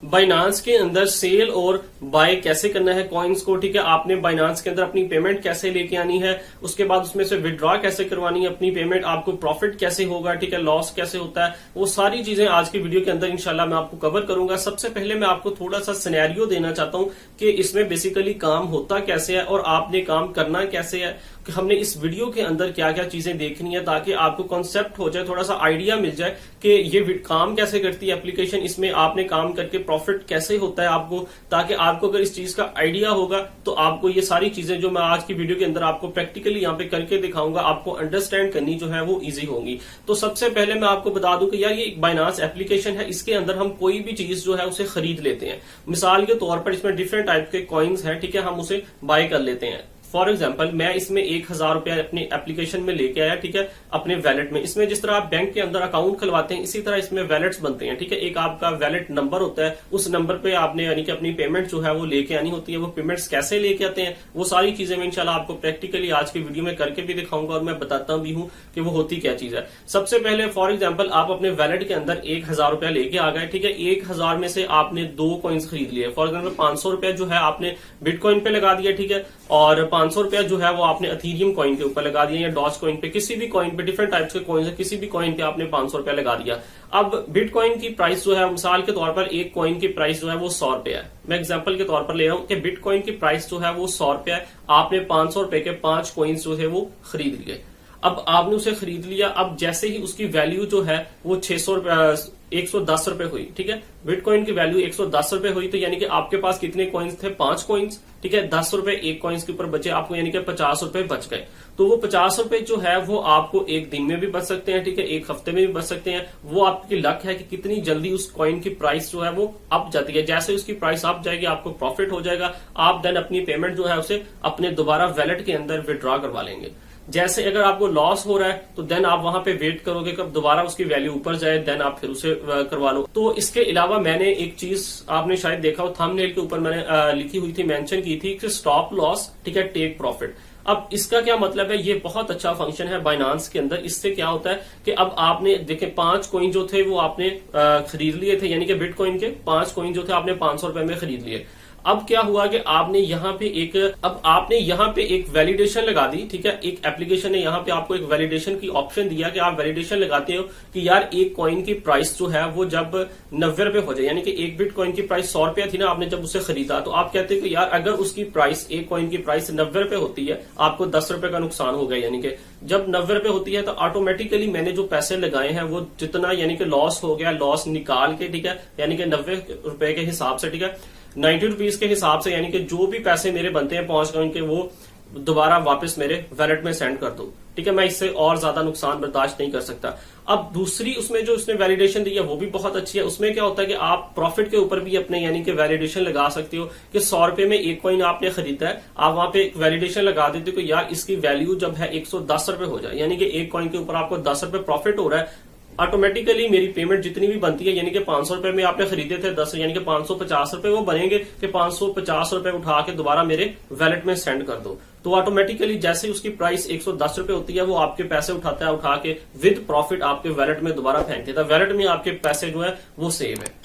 Binance के अंदर cell और बाय कैसे करना है कॉइन्स को, ठीक है। आपने बाइनांस के अंदर अपनी पेमेंट कैसे लेके आनी है, उसके बाद उसमें से विड्रॉ कैसे करवानी है अपनी पेमेंट, आपको प्रॉफिट कैसे होगा, ठीक है, लॉस कैसे होता है, वो सारी चीजें आज की वीडियो के अंदर इंशाल्लाह मैं आपको कवर करूंगा। सबसे पहले मैं आपको थोड़ा सा सिनेरियो देना चाहता हूं कि इसमें बेसिकली काम होता कैसे है और आपने काम करना कैसे है, कि हमने इस वीडियो के अंदर क्या क्या चीजें देखनी है, ताकि आपको कॉन्सेप्ट हो जाए, थोड़ा सा आइडिया मिल जाए कि ये काम कैसे करती है एप्लीकेशन, इसमें आपने काम करके प्रॉफिट कैसे होता है आपको, ताकि आपको अगर इस चीज का आइडिया होगा तो आपको ये सारी चीजें जो मैं आज की वीडियो के अंदर आपको प्रैक्टिकली यहाँ पे करके दिखाऊंगा, आपको अंडरस्टैंड करनी जो है वो इजी होगी। तो सबसे पहले मैं आपको बता दूं कि यार ये एक बाइनांस एप्लीकेशन है, इसके अंदर हम कोई भी चीज जो है उसे खरीद लेते हैं। मिसाल के तौर पर इसमें डिफरेंट टाइप के कॉइन्स हैं, ठीक है, हम उसे बाय कर लेते हैं। फॉर एग्जाम्पल मैं इसमें 1000 रुपया अपनी एप्लीकेशन में लेके आया, ठीक है, अपने वैलेट में। इसमें जिस तरह आप बैंक के अंदर अकाउंट खुलवाते हैं इसी तरह इसमें वैलेट्स बनते हैं, ठीक है। एक आपका वैलेट नंबर होता है, उस नंबर पे आपने यानी कि अपनी पेमेंट जो है वो लेके आनी होती है। वो पेमेंट्स कैसे लेके आते हैं वो सारी चीजें मैं इंशाल्लाह आपको प्रैक्टिकली आज की वीडियो में करके भी दिखाऊंगा और मैं बताता भी हूं कि वो होती क्या चीज है। सबसे पहले फॉर एग्जाम्पल आप अपने वैलेट के अंदर 1000 रुपया लेके आ गए, ठीक है। 1000 में से आपने 2 कॉइन्स खरीद लिए। फॉर एग्जाम्पल 500 रुपया जो है आपने बिटकॉइन पे लगा दिया, ठीक है, और 500 रुपया जो है वो आपने अथीरियम कॉइन के ऊपर लगा दिया या डॉज कॉइन पे, किसी भी कॉइन पे, डिफरेंट टाइप्स के कॉइन है, किसी भी कॉइन पे आपने 500 रुपया लगा दिया। अब बिटकॉइन की प्राइस जो है मिसाल के तौर पर एक कॉइन की प्राइस जो है वो 100 रुपया है। मैं एग्जांपल के तौर पर ले रहा हूं कि बिटकॉइन की प्राइस जो है वो 100 रुपया है। आपने 500 रुपए के 5 कॉइन्स जो है वो खरीद लिए। अब आपने उसे खरीद लिया, अब जैसे ही उसकी वैल्यू जो है वो 110 रुपए हुई, ठीक है, बिटकॉइन की वैल्यू 110 रुपए हुई, तो यानी कि आपके पास कितने कॉइन्स थे, 5 कॉइन्स, ठीक है। 10 रुपए एक कॉइन्स के ऊपर बचे आपको, यानी कि 50 रुपए बच गए। तो वो 50 रुपए जो है वो आपको एक दिन में भी बच सकते हैं, ठीक है, एक हफ्ते में भी बच सकते हैं। वो आपकी लक है कि कितनी जल्दी उस कॉइन की प्राइस जो है वो अप जाती है। जैसे उसकी प्राइस अप जाएगी आपको प्रॉफिट हो जाएगा। आप देन अपनी पेमेंट जो है उसे अपने दोबारा वैलेट के अंदर विड्रॉ करवा लेंगे। जैसे अगर आपको लॉस हो रहा है तो देन आप वहां पे वेट करोगे कब दोबारा उसकी वैल्यू ऊपर जाए, देन आप फिर उसे करवा लो। तो इसके अलावा मैंने एक चीज आपने शायद देखा हो, थंबनेल के ऊपर मैंने लिखी हुई थी, मेंशन की थी कि स्टॉप लॉस, ठीक है, टेक प्रॉफिट। अब इसका क्या मतलब है, ये बहुत अच्छा फंक्शन है बाइनांस के अंदर। इससे क्या होता है कि अब आपने देखे 5 कॉइन जो थे वो आपने खरीद लिए थे, यानी कि बिटकॉइन के 5 कॉइन जो थे आपने 500 रुपए में खरीद लिए। अब क्या हुआ कि आपने यहाँ पे एक वैलिडेशन लगा दी, ठीक है। एक एप्लीकेशन ने यहाँ पे आपको एक वैलिडेशन की ऑप्शन दिया कि आप वैलिडेशन लगाते हो कि यार एक कॉइन की प्राइस जो है वो जब 90 रुपए हो जाए, यानी कि एक बिटकॉइन की प्राइस 100 रुपया थी ना, आपने जब उसे खरीदा, तो आप कहते हो कि यार अगर उसकी प्राइस एक कॉइन की प्राइस 90 रुपए होती है, आपको 10 रुपए का नुकसान हो गया। यानी कि जब 90 रुपए होती है तो ऑटोमेटिकली मैंने जो पैसे लगाए हैं वो जितना यानी कि लॉस हो गया, लॉस निकाल के, ठीक है, यानी कि 90 रुपए के हिसाब से, ठीक है, 90 रुपीज के हिसाब से, यानी कि जो भी पैसे मेरे बनते हैं 5 कॉइन के वो दोबारा वापस मेरे वैलेट में सेंड कर दो, ठीक है। मैं इससे और ज्यादा नुकसान बर्दाश्त नहीं कर सकता। अब दूसरी उसमें जो उसने वैलिडेशन दी है वो भी बहुत अच्छी है। उसमें क्या होता है कि आप प्रॉफिट के ऊपर भी अपने यानी कि वैलिडेशन लगा सकते हो कि 100 रुपए में एक कॉइन आपने खरीदा है, आप वहां पे एक वैलिडेशन लगा देते हो कि यार इसकी वैल्यू जब है 110 रुपए हो जाए, यानी कि एक कॉइन के ऊपर आपको 10 रुपए प्रॉफिट हो रहा है, ऑटोमेटिकली मेरी पेमेंट जितनी भी बनती है, यानी कि 500 रुपए में आपने खरीदे थे 10, यानी कि 550 रुपए वो बनेंगे कि 550 रुपए उठा के दोबारा मेरे वैलेट में सेंड कर दो। तो ऑटोमेटिकली जैसे ही उसकी प्राइस 110 रुपए होती है वो आपके पैसे उठाता है, उठा के विद प्रॉफिट आपके वैलेट में दोबारा फेंक देता है। वैलेट में आपके पैसे जो है वो सेव है।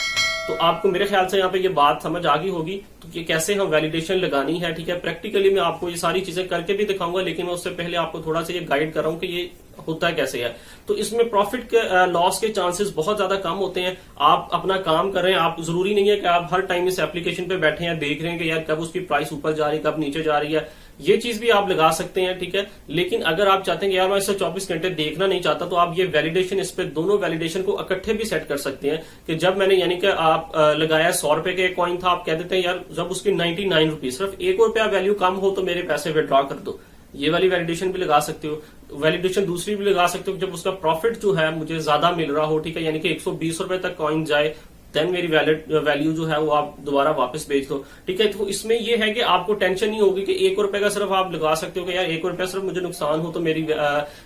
तो आपको मेरे ख्याल से यहाँ पे ये बात समझ आ गई होगी तो कि कैसे हम वैलिडेशन लगानी है, ठीक है। प्रैक्टिकली मैं आपको ये सारी चीजें करके भी दिखाऊंगा, लेकिन मैं उससे पहले आपको थोड़ा सा ये गाइड कर रहा हूं कि ये होता कैसे है। तो इसमें प्रॉफिट के लॉस के चांसेस बहुत ज्यादा कम होते हैं। आप अपना काम कर रहे हैं, आप जरूरी नहीं है कि आप हर टाइम इस एप्लीकेशन पे बैठे हैं, देख रहे हैं कि यार कब उसकी प्राइस ऊपर जा रही है, कब नीचे जा रही है। ये चीज भी आप लगा सकते हैं, ठीक है। लेकिन अगर आप चाहते हैं कि यार मैं इसे 24 घंटे देखना नहीं चाहता, तो आप ये वैलिडेशन, इस पे दोनों वैलिडेशन को इकट्ठे भी सेट कर सकते हैं कि जब मैंने यानी कि आप लगाया 100 रुपए के कॉइन था, आप कह देते हैं यार जब उसकी 99 रुपीज, सिर्फ 1 रुपया वैल्यू कम हो तो मेरे पैसे विड्रॉ कर दो। ये वाली वैलिडेशन भी लगा सकते हो। वैलिडेशन दूसरी भी लगा सकते हो जब उसका प्रॉफिट जो है मुझे ज्यादा मिल रहा हो, ठीक है, यानी कि 120 रुपए तक कॉइन जाए, देन मेरी वैल्यू जो है वो आप दोबारा वापस भेज दो, ठीक है। तो इसमें ये है कि आपको टेंशन नहीं होगी कि 1 रुपए का सिर्फ आप लगा सकते हो कि यार 1 रुपया सिर्फ मुझे नुकसान हो तो मेरी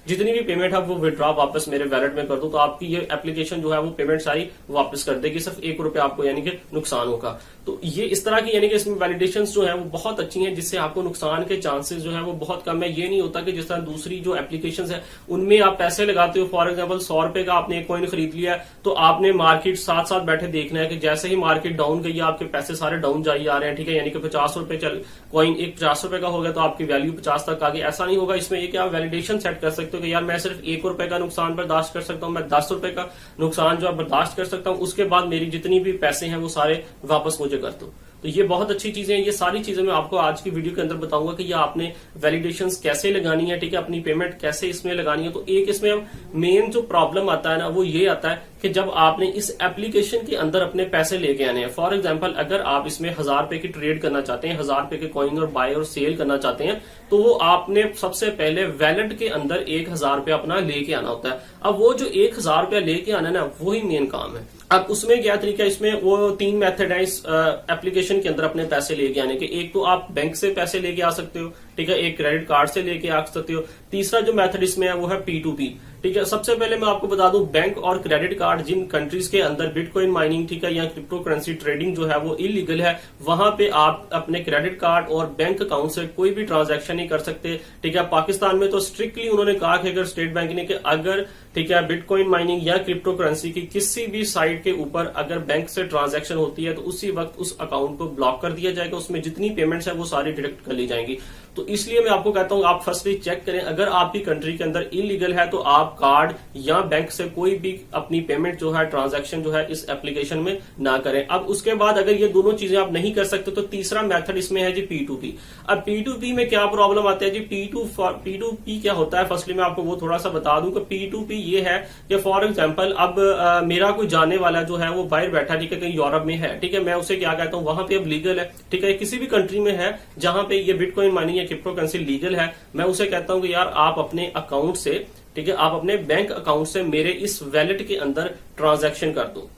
जितनी भी पेमेंट है वो विड्रॉ वापस मेरे वैलेट में कर दो, तो आपकी ये एप्लीकेशन जो है वो पेमेंट सारी वापस कर देगी, सिर्फ 1 रुपया आपको यानी कि नुकसान होगा। तो ये इस तरह की यानी कि इसमें वैलिडेशन जो है वो बहुत अच्छी हैं, जिससे आपको नुकसान के चांसेस जो है वो बहुत कम है। ये नहीं होता कि जिस तरह दूसरी जो एप्लीकेशन है उनमें आप पैसे लगाते हो, फॉर एग्जाम्पल 100 रुपए का आपने एक कॉइन खरीद लिया तो आपने मार्केट साथ साथ बैठे देखना है कि जैसे ही मार्केट डाउन गई है आपके पैसे सारे डाउन जाई आ रहे हैं, ठीक है, यानी कि 50 रुपए चल कॉइन एक 50 रुपए का हो गया तो आपकी वैल्यू 50 तक आ गई, ऐसा नहीं होगा। इसमें ये कि आप वैलिडेशन सेट कर सकते हो कि यार मैं सिर्फ 1 रुपए का नुकसान बर्दाश्त कर सकता हूं, मैं 10 रुपए का नुकसान जो है बर्दाश्त कर सकता हूं, उसके बाद मेरी जितनी भी पैसे हैं वो सारे वापस मुझे कर दो। तो ये बहुत अच्छी चीजें हैं। ये सारी चीजें मैं आपको आज की वीडियो के अंदर बताऊंगा कि ये आपने वैलिडेशंस कैसे लगानी है, ठीक है, अपनी पेमेंट कैसे इसमें लगानी है। तो एक इसमें मेन जो प्रॉब्लम आता है ना वो ये आता है कि जब आपने इस एप्लीकेशन के अंदर अपने पैसे लेके आने हैं, फॉर एग्जांपल अगर आप इसमें 1000 रुपए की ट्रेड करना चाहते हैं, 1000 रुपए के कॉइन और बाय और सेल करना चाहते हैं, तो वो आपने सबसे पहले वैलेट के अंदर 1000 रुपया अपना लेके आना होता है। अब वो जो 1000 रुपया लेके आना है ना वही मेन काम है। अब उसमें क्या तरीका है, इसमें वो 3 मेथड है इस एप्लीकेशन के अंदर अपने पैसे लेके आने के। एक तो आप बैंक से पैसे लेके आ सकते हो, ठीक है, एक क्रेडिट कार्ड से लेके आ सकते हो। तीसरा जो मेथड इसमें है वो है P2P, ठीक है। सबसे पहले मैं आपको बता दूं, बैंक और क्रेडिट कार्ड जिन कंट्रीज के अंदर बिटकॉइन माइनिंग, ठीक है, या क्रिप्टो करेंसी ट्रेडिंग जो है वो इलीगल है, वहां पे आप अपने क्रेडिट कार्ड और बैंक अकाउंट से कोई भी ट्रांजैक्शन नहीं कर सकते, ठीक है। पाकिस्तान में तो स्ट्रिक्टली उन्होंने कहा कि अगर स्टेट बैंक ने कि अगर, ठीक है, बिटकॉइन माइनिंग या क्रिप्टो करेंसी की किसी भी साइट के ऊपर अगर बैंक से ट्रांजैक्शन होती है तो उसी वक्त उस अकाउंट को ब्लॉक कर दिया जाएगा, उसमें जितनी पेमेंट्स है वो सारी डिडक्ट कर ली जाएंगी। तो इसलिए मैं आपको कहता हूं आप फर्स्टली चेक करें, अगर आपकी कंट्री के अंदर इलीगल है तो आप कार्ड या बैंक से कोई भी अपनी पेमेंट जो है, ट्रांजैक्शन जो है, इस एप्लीकेशन में ना करें। अब उसके बाद अगर ये दोनों चीजें आप नहीं कर सकते तो तीसरा मेथड इसमें है जी P2P। अब P2P में क्या प्रॉब्लम आता है जी, P2P क्या होता है, फर्स्टली मैं आपको वो थोड़ा सा बता दूं कि P2P ये है कि फॉर एग्जाम्पल अब मेरा कोई जाने वाला जो है वो बाहर बैठा, ठीक है, कहीं यूरोप में है, ठीक है, मैं उसे क्या कहता हूं, वहां पे अब लीगल है, ठीक है, किसी भी कंट्री में है जहां पे ये बिटकॉइन माइनिंग या क्रिप्टो करेंसी लीगल है, मैं उसे कहता हूं कि यार आप अपने अकाउंट से, ठीक है, आप अपने बैंक अकाउंट से मेरे इस वैलेट के अंदर ट्रांजैक्शन कर दो,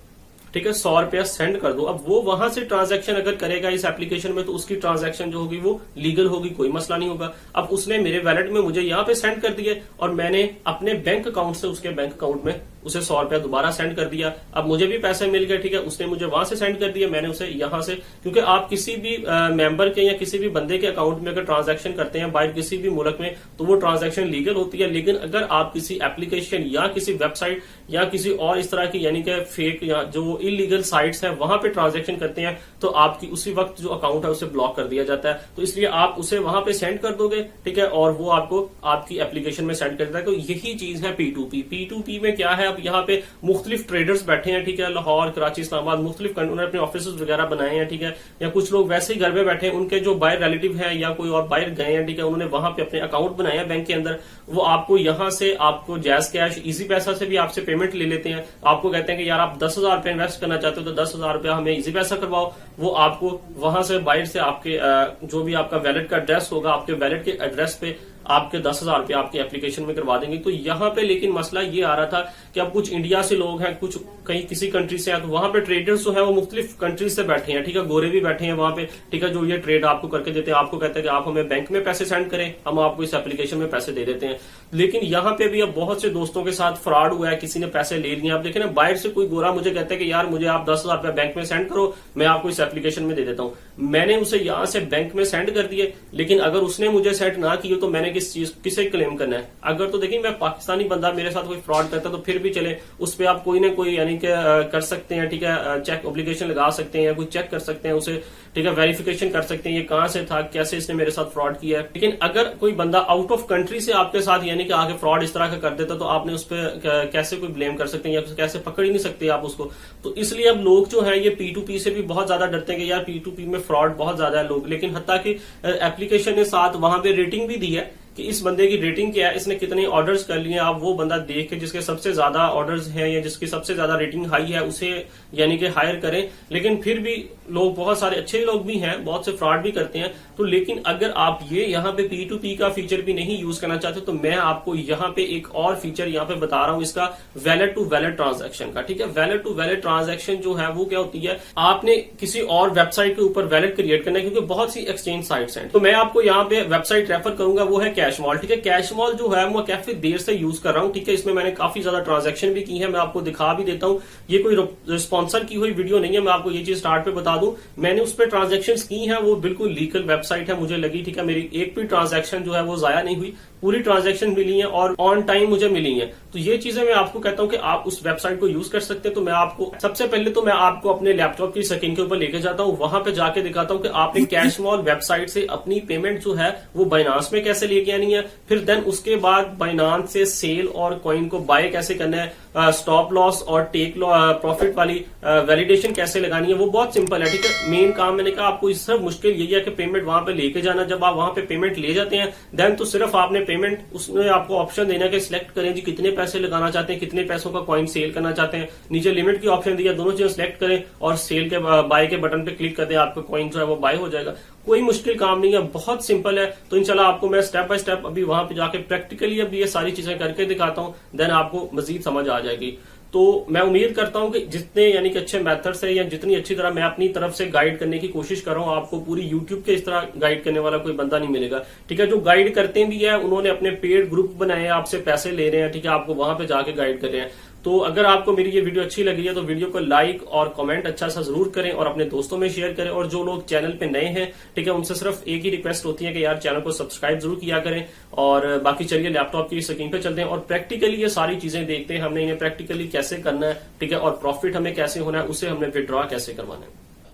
ठीक है, 100 रुपया सेंड कर दो। अब वो वहां से ट्रांजैक्शन अगर करेगा इस एप्लीकेशन में तो उसकी ट्रांजैक्शन जो होगी वो लीगल होगी, कोई मसला नहीं होगा। अब उसने मेरे वैलेट में मुझे यहाँ पे सेंड कर दिए और मैंने अपने बैंक अकाउंट से उसके बैंक अकाउंट में उसे 100 रुपया दोबारा सेंड कर दिया। अब मुझे भी पैसे मिल गए, ठीक है, उसने मुझे वहां से सेंड कर दिया, मैंने उसे यहां से, क्योंकि आप किसी भी मेंबर के या किसी भी बंदे के अकाउंट में अगर ट्रांजैक्शन करते हैं बाहर किसी भी मुल्क में तो वो ट्रांजैक्शन लीगल होती है। लेकिन अगर आप किसी एप्लीकेशन या किसी वेबसाइट या किसी और इस तरह की यानी कि फेक या जो इलीगल साइट्स है वहां पे ट्रांजैक्शन करते हैं तो आपकी उसी वक्त जो अकाउंट है उसे ब्लॉक कर दिया जाता है। तो इसलिए आप उसे वहां पे सेंड कर दोगे, ठीक है, और वो आपको आपकी एप्लीकेशन में सेंड कर देता है। तो यही चीज है P2P। P2P में क्या है, अब यहाँ पे मुख्तलिफ ट्रेडर्स बैठे हैं, ठीक है, लाहौर, कराची, इस्लामाबाद, मुख्तलिफ उन्होंने अपने ऑफिस वगैरह बनाए हैं, ठीक है, या कुछ लोग वैसे ही घर में बैठे हैं, उनके जो बाहर रिलेटिव है या कोई और बाहर गए हैं, ठीक है, उन्होंने वहां पे अपने अकाउंट बनाए हैं बैंक के अंदर। वो आपको यहां से आपको जैज कैश, इजी पैसा से भी आपसे पेमेंट ले लेते हैं। आपको कहते हैं कि यार आप 10,000 रुपए इन्वेस्ट करना चाहते हो तो 10,000 रुपया हमें इजी पैसा करवाओ। वो आपको वहां से बाहर से आपके जो भी आपका वैलेट का एड्रेस होगा, आपके वैलेट के एड्रेस पे आपके 10,000 रुपया आपकी एप्लीकेशन में करवा देंगे। तो यहाँ पे लेकिन मसला ये आ रहा था कि अब कुछ इंडिया से लोग हैं, कुछ कहीं किसी कंट्री से हैं, तो वहां पे ट्रेडर्स जो है वो मुख्तलिफ कंट्रीज से बैठे हैं, ठीक है, गोरे भी बैठे हैं वहां पे, ठीक है, जो ये ट्रेड आपको करके देते हैं। आपको कहते हैं कि आप हमें बैंक में पैसे सेंड करें, हम आपको इस एप्लीकेशन में पैसे दे देते हैं। लेकिन यहाँ पे भी अब बहुत से दोस्तों के साथ फ्रॉड हुआ है, किसी ने पैसे ले लिए। आप देखें ना, बाहर से कोई गोरा मुझे कहता है कि यार मुझे आप 10,000 रुपया बैंक में सेंड करो, मैं आपको इस एप्लीकेशन में दे देता हूँ। मैंने उसे यहाँ से बैंक में सेंड कर दिए, लेकिन अगर उसने मुझे सेंड ना किए तो मैंने किसे क्लेम करना है। अगर तो देखिए मैं पाकिस्तानी बंदा मेरे साथ कोई फ्रॉड करता तो फिर भी चले, उस पर आप कोई ना कोई यानी कि कर सकते हैं, ठीक है, चेक ऑब्लिगेशन लगा सकते हैं या कोई चेक कर सकते हैं उसे, ठीक है, वेरिफिकेशन कर सकते हैं ये कहां से था, कैसे इसने मेरे साथ फ्रॉड किया है। लेकिन अगर कोई बंदा आउट ऑफ कंट्री से आपके साथ यानी कि आगे फ्रॉड इस तरह का कर देता तो आपने उस पर कैसे कोई ब्लेम कर सकते हैं या कैसे पकड़ ही नहीं सकते आप उसको। तो इसलिए अब लोग जो है ये P2P से भी बहुत ज्यादा डरते हैं कि यार P2P में फ्रॉड बहुत ज्यादा है लोग। लेकिन हत्ता कि एप्लीकेशन ने साथ वहां पे रेटिंग भी दी है कि इस बंदे की रेटिंग क्या है, इसने कितने ऑर्डर्स कर लिए। आप वो बंदा देख के जिसके सबसे ज्यादा ऑर्डर्स हैं या जिसकी सबसे ज्यादा रेटिंग हाई है उसे यानी कि हायर करें। लेकिन फिर भी लोग, बहुत सारे अच्छे लोग भी हैं, बहुत से फ्रॉड भी करते हैं। तो लेकिन अगर आप ये यहाँ पे P2P का फीचर भी नहीं यूज करना चाहते तो मैं आपको यहाँ पे एक और फीचर यहाँ पे बता रहा हूँ, इसका वैलेट टू वैलेट ट्रांजैक्शन का, ठीक है। वैलेट टू वैलेट ट्रांजैक्शन जो है वो क्या होती है, आपने किसी और वेबसाइट के ऊपर वैलेट क्रिएट करना है, क्योंकि बहुत सी एक्सचेंज साइट्स हैं। तो मैं आपको यहाँ पे वेबसाइट रेफर करूंगा, वो है कैशमॉल, ठीक है। कैशमॉल जो है मैं काफी देर से यूज कर रहा हूँ, ठीक है, इसमें मैंने काफी ज्यादा ट्रांजैक्शन भी की है, मैं आपको दिखा भी देता हूँ। ये कोई स्पॉन्सर की हुई वीडियो नहीं है, मैं आपको ये चीज स्टार्ट पे बता दूं, मैंने उस पर ट्रांजैक्शन की है, वो बिल्कुल लीगल वेबसाइट है मुझे लगी, ठीक है, मेरी एक भी ट्रांजैक्शन जो है वो जाया नहीं हुई। पूरी ट्रांजैक्शन मिली है और ऑन टाइम मुझे मिली है। तो ये चीजें मैं आपको कहता हूं कि आप उस वेबसाइट को यूज कर सकते हैं। तो मैं आपको सबसे पहले तो मैं आपको अपने लैपटॉप की स्क्रीन के ऊपर लेके जाता हूं, वहां पे जाके दिखाता हूं कि आपने कैशमॉल वेबसाइट से अपनी पेमेंट जो है वो बाइनांस में कैसे लेके आनी है। फिर देन उसके बाद बाइनांस से सेल और कॉइन को बाय कैसे करना है, स्टॉप लॉस और टेक प्रॉफिट वाली वैलिडेशन कैसे लगानी है, वो बहुत सिंपल है। ठीक है, मेन काम मैंने कहा आपको इस सब मुश्किल यही है कि पेमेंट वहां पे लेके जाना। जब आप वहां पे पेमेंट ले जाते हैं देन तो सिर्फ आपने पेमेंट, उसमें आपको ऑप्शन देना है कि सिलेक्ट करें जी कितने पैसे लगाना चाहते हैं, कितने पैसों का कॉइन सेल करना चाहते हैं। नीचे लिमिट की ऑप्शन दिया, दोनों चीजें सिलेक्ट करें और सेल के बाय के बटन पे क्लिक कर दें, आपका कॉइन जो है वो बाय हो जाएगा। कोई मुश्किल काम नहीं है, बहुत सिंपल है। तो इंशाल्लाह आपको मैं स्टेप बाय स्टेप अभी वहां पे जाके प्रैक्टिकली अभी ये सारी चीजें करके दिखाता हूं, देन आपको मजीद समझ आ जाएगी। तो मैं उम्मीद करता हूं कि जितने यानी कि अच्छे मेथड्स है या जितनी अच्छी तरह मैं अपनी तरफ से गाइड करने की कोशिश कर रहा हूं, आपको पूरी यूट्यूब के इस तरह गाइड करने वाला कोई बंदा नहीं मिलेगा। ठीक है, जो गाइड करते भी है उन्होंने अपने पेड ग्रुप बनाए हैं, आपसे पैसे ले रहे हैं, ठीक है, आपको वहां पे जाके गाइड कर रहे हैं। तो अगर आपको मेरी ये वीडियो अच्छी लगी है तो वीडियो को लाइक और कमेंट अच्छा सा जरूर करें और अपने दोस्तों में शेयर करें। और जो लोग चैनल पे नए हैं, ठीक है, उनसे सिर्फ एक ही रिक्वेस्ट होती है कि यार चैनल को सब्सक्राइब जरूर किया करें। और बाकी चलिए लैपटॉप की स्क्रीन पे चलते हैं और प्रैक्टिकली ये सारी चीजें देखते हैं, हमने इन्हें प्रैक्टिकली कैसे करना है, ठीक है, और प्रॉफिट हमें कैसे होना है, उसे हमने विड्रॉ कैसे करवाना है।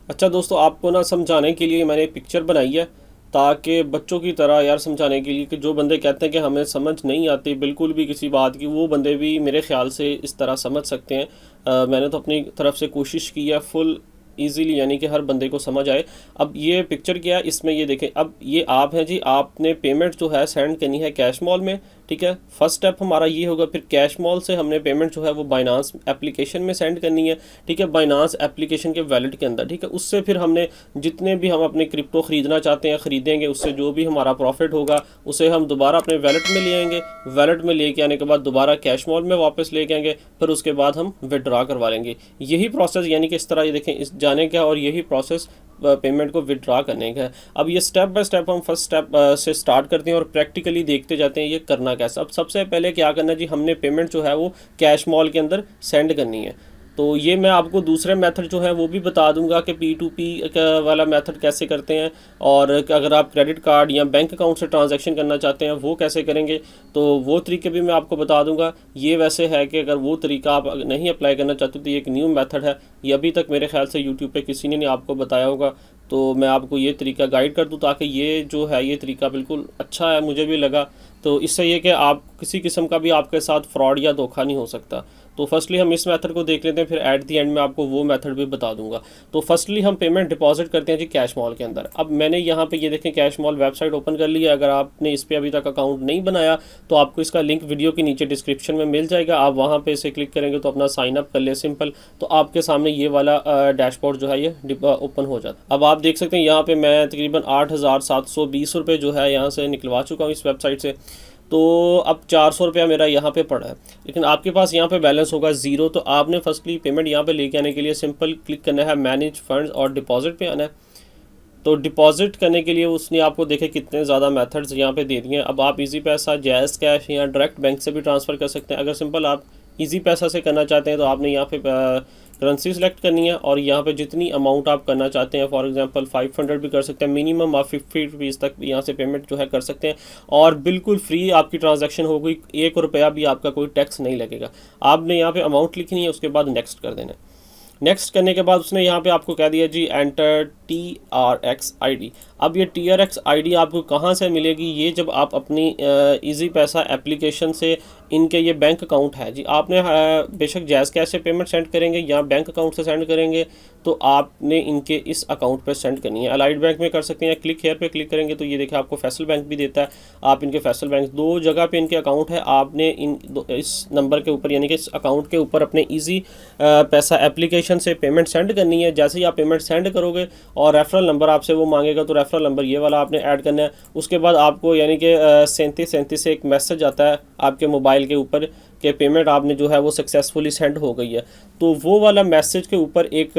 अच्छा दोस्तों, आपको ना समझाने के लिए मैंने पिक्चर बनाई है ताकि बच्चों की तरह यार समझाने के लिए कि जो बंदे कहते हैं कि हमें समझ नहीं आती बिल्कुल भी किसी बात की, वो बंदे भी मेरे ख्याल से इस तरह समझ सकते हैं। मैंने तो अपनी तरफ से कोशिश की है फुल इजीली, यानी कि हर बंदे को समझ आए। अब ये पिक्चर क्या है, इसमें ये देखें, अब ये आप हैं जी, आपने पेमेंट जो है सेंड करनी है कैश मॉल में। ठीक है, फर्स्ट स्टेप हमारा ये होगा। फिर कैश मॉल से हमने पेमेंट जो है वो बाइनांस एप्लीकेशन में सेंड करनी है। ठीक है, बाइनांस एप्लीकेशन के वैलेट के अंदर। ठीक है, उससे फिर हमने जितने भी हम अपने क्रिप्टो खरीदना चाहते हैं खरीदेंगे, उससे जो भी हमारा प्रॉफिट होगा उसे हम दोबारा अपने वैलेट में ले आएंगे। वैलेट में लेके आने के बाद दोबारा कैश मॉल में वापस लेके आएंगे, फिर उसके बाद हम विड्रॉ करवा लेंगे। यही प्रोसेस, यानी कि इस तरह ये देखें, इस जाने का, और यही प्रोसेस पेमेंट को विड्रॉ करने का है। अब ये स्टेप बाय स्टेप हम फर्स्ट स्टेप से स्टार्ट करते हैं और प्रैक्टिकली देखते जाते हैं ये करना कैसा। अब सबसे पहले क्या करना है जी, हमने पेमेंट जो है वो कैश मॉल के अंदर सेंड करनी है। तो ये मैं आपको दूसरे मेथड जो है वो भी बता दूंगा कि P2P वाला मेथड कैसे करते हैं, और अगर आप क्रेडिट कार्ड या बैंक अकाउंट से ट्रांजैक्शन करना चाहते हैं वो कैसे करेंगे, तो वो तरीके भी मैं आपको बता दूंगा। ये वैसे है कि अगर वो तरीका आप नहीं अप्लाई करना चाहते तो ये एक न्यू मेथड है, ये अभी तक मेरे ख्याल से यूट्यूब पे किसी ने नहीं आपको बताया होगा। तो मैं आपको ये तरीका गाइड कर दूँ ताकि ये जो है ये तरीका बिल्कुल अच्छा है, मुझे भी लगा। तो इससे ये कि आप किसी किस्म का भी आपके साथ फ्रॉड या धोखा नहीं हो सकता। तो फर्स्टली हम इस मेथड को देख लेते हैं, फिर एट दी एंड में आपको वो मेथड भी बता दूंगा। तो फर्स्टली हम पेमेंट डिपॉजिट करते हैं जी कैश मॉल के अंदर। अब मैंने यहाँ पे ये देखें कैश मॉल वेबसाइट ओपन कर ली है। अगर आपने इस पर अभी तक अकाउंट नहीं बनाया तो आपको इसका लिंक वीडियो के नीचे डिस्क्रिप्शन में मिल जाएगा, आप वहाँ पे इसे क्लिक करेंगे तो अपना साइन अप कर ले सिंपल। तो आपके सामने ये वाला डैशबोर्ड जो है ये ओपन हो जाता है। अब आप देख सकते हैं यहाँ पे मैं तकरीबन 8,720 रुपये जो है यहाँ से निकलवा चुका हूँ इस वेबसाइट से। तो अब 400 रुपया मेरा यहाँ पे पड़ा है, लेकिन आपके पास यहाँ पे बैलेंस होगा ज़ीरो। तो आपने फर्स्टली पेमेंट यहाँ पे लेके आने के लिए सिंपल क्लिक करना है मैनेज फंड्स और डिपॉजिट पे आना है। तो डिपॉजिट करने के लिए उसने आपको देखे कितने ज़्यादा मेथड्स यहाँ पे दे दिए हैं। अब आप इजी पैसा, जैज़ कैश या डायरेक्ट बैंक से भी ट्रांसफ़र कर सकते हैं। अगर सिंपल आप इजी पैसा से करना चाहते हैं तो आपने यहाँ पे करेंसी सेलेक्ट करनी है और यहाँ पे जितनी अमाउंट आप करना चाहते हैं, फॉर एग्जांपल 500 भी कर सकते हैं, मिनिमम आप 50 रुपीज़ तक यहाँ से पेमेंट जो है कर सकते हैं और बिल्कुल फ्री आपकी ट्रांजैक्शन होगी। 1 रुपया भी आपका कोई टैक्स नहीं लगेगा। आपने यहाँ पे अमाउंट लिखनी है, उसके बाद नेक्स्ट कर देना है। नेक्स्ट करने के बाद उसने यहाँ पे आपको कह दिया जी एंटर TRX ID। अब ये TRX ID आपको कहाँ से मिलेगी, ये जब आप अपनी इजी पैसा एप्लीकेशन से, इनके ये बैंक अकाउंट है जी, आपने बेशक जैज़ कैश से पेमेंट सेंड करेंगे या बैंक अकाउंट से सेंड करेंगे तो आपने इनके इस अकाउंट पर सेंड करनी है। अलाइड बैंक में कर सकते हैं, क्लिक हेयर पे क्लिक करेंगे तो ये देखिए आपको फैसल बैंक भी देता है। आप इनके फैसल बैंक 2 जगह पे इनके अकाउंट है, आपने इस नंबर के ऊपर यानी कि इस अकाउंट के ऊपर अपने ईजी पैसा एप्लीकेशन से पेमेंट सेंड करनी है। जैसे ही आप पेमेंट सेंड करोगे और रेफरल नंबर आपसे वो मांगेगा तो रेफरल नंबर ये वाला आपने ऐड करना है। उसके बाद आपको यानी कि 3737 से एक मैसेज आता है आपके मोबाइल के ऊपर कि पेमेंट आपने जो है वो सक्सेसफुली सेंड हो गई है। तो वो वाला मैसेज के ऊपर एक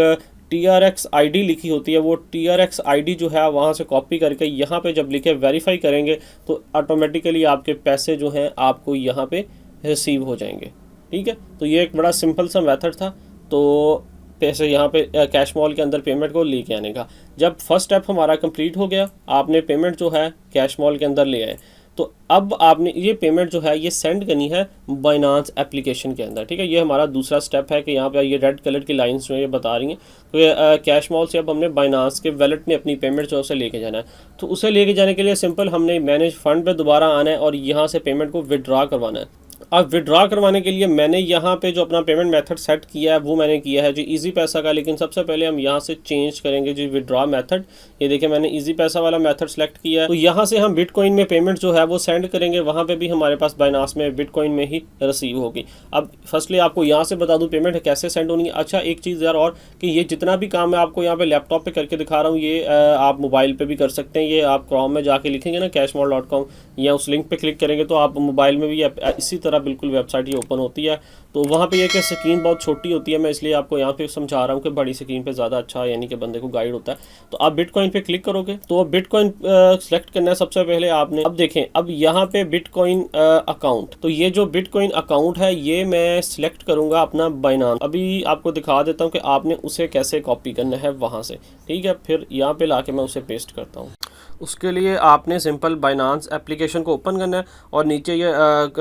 TRX ID लिखी होती है, वो TRX ID जो है वहाँ से कॉपी करके यहाँ पे जब लिखे वेरीफाई करेंगे तो ऑटोमेटिकली आपके पैसे जो हैं आपको यहाँ पे रिसीव हो जाएंगे। ठीक है, तो ये एक बड़ा सिंपल सा मेथड था। तो पैसे यहाँ पे कैश मॉल के अंदर पेमेंट को लेके आने का। जब फर्स्ट स्टेप हमारा कंप्लीट हो गया, आपने पेमेंट जो है कैश मॉल के अंदर ले आए, तो अब आपने ये पेमेंट जो है ये सेंड करनी है बाइनांस एप्लीकेशन के अंदर, ठीक है। ये हमारा दूसरा स्टेप है कि यहाँ पे ये रेड कलर की लाइंस जो ये बता रही हैं, तो ये कैश मॉल से अब हमने बाइनांस के वैलेट में अपनी पेमेंट जो है उसे लेके जाना है। तो उसे लेके जाने के लिए सिंपल हमने मैनेज फंड पे दोबारा आना है और यहाँ से पेमेंट को विड्रॉ करवाना है। अब विड्रॉ करवाने के लिए मैंने यहाँ पे जो अपना पेमेंट मेथड सेट किया है वो मैंने किया है जी इजी पैसा का, लेकिन सबसे पहले हम यहाँ से चेंज करेंगे जी विड्रॉ मेथड। ये देखिए मैंने इजी पैसा वाला मेथड सेलेक्ट किया है। तो यहाँ से हम बिटकॉइन में पेमेंट जो है वो सेंड करेंगे, वहाँ पे भी हमारे पास बाइनांस में बिटकॉइन में ही रिसीव होगी। अब फर्स्टली आपको यहाँ से बता दूँ पेमेंट कैसे सेंड होनी है। अच्छा एक चीज़ यार और कि ये जितना भी काम मैं आपको यहाँ पे लैपटॉप पे करके दिखा रहा हूँ ये आप मोबाइल पे भी कर सकते हैं। ये आप क्रोम में जाके लिखेंगे ना cashmall.com या उस लिंक पे क्लिक करेंगे तो आप मोबाइल में भी इसी तरह बिल्कुल वेबसाइट ओपन होती है। तो वहाँ पे ये कि स्क्रीन बहुत छोटी होती है, मैं इसलिए आपको यहाँ पे समझा रहा हूँ कि बड़ी स्क्रीन पे ज़्यादा अच्छा यानी कि बंदे को गाइड होता है। तो आप बिटकॉइन पे क्लिक करोगे तो बिटकॉइन सेलेक्ट करना है सबसे पहले आपने। अब देखें अब यहाँ पे बिटकॉइन अकाउंट, तो ये जो बिटकॉइन अकाउंट है ये मैं सिलेक्ट करूँगा अपना बाइनांस। अभी आपको दिखा देता हूँ कि आपने उसे कैसे कॉपी करना है वहाँ से, ठीक है। फिर यहाँ पे ला के मैं उसे पेस्ट करता हूँ। उसके लिए आपने सिंपल बाइनांस एप्लीकेशन को ओपन करना है और नीचे ये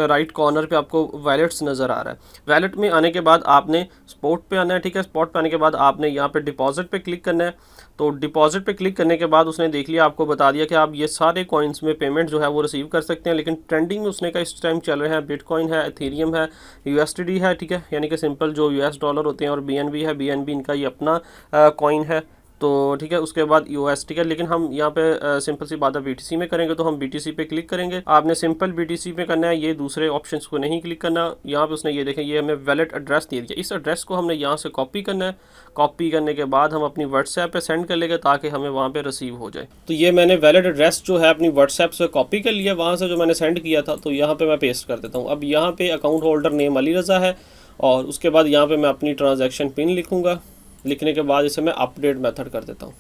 राइट कॉर्नर पे आपको वैलेट्स नज़र आ रहा है। वैलेट में आने के बाद आपने स्पॉट पे आना है, ठीक है। स्पॉट पे आने के बाद आपने यहाँ पे डिपॉजिट पे क्लिक करना है। तो डिपॉजिट पे क्लिक करने के बाद उसने देख लिया, आपको बता दिया कि आप ये सारे कॉइन्स में पेमेंट जो है वो रिसीव कर सकते हैं। लेकिन ट्रेंडिंग में उसने का इस टाइम चल रहे हैं बिटकॉइन है, एथेरियम है, USDT है, ठीक है, यानी कि सिंपल जो US डॉलर होते हैं, और BNB है। BNB इनका ये अपना कॉइन है, तो ठीक है। उसके बाद USD का, लेकिन हम यहाँ पे सिंपल सी बात है BTC में करेंगे तो हम BTC पे क्लिक करेंगे। आपने सिंपल BTC पे करना है, ये दूसरे ऑप्शंस को नहीं क्लिक करना। यहाँ पे उसने ये देखें ये हमें वैलेट एड्रेस दे दिया, इस एड्रेस को हमने यहाँ से कॉपी करना है। कॉपी करने के बाद हम अपनी व्हाट्सएप पे सेंड कर लेंगे ताकि हमें वहाँ पे रिसीव हो जाए। तो ये मैंने वैलेट एड्रेस जो है अपनी व्हाट्सएप से कॉपी कर लिया, वहाँ से जो मैंने सेंड किया था, तो यहाँ पे मैं पेस्ट कर देता हूँ। अब यहाँ पे account holder name Ali Raza है और उसके बाद यहाँ पे मैं अपनी ट्रांजैक्शन पिन लिखूँगा। लिखने के बाद इसे मैं अपडेट मेथड कर देता हूँ।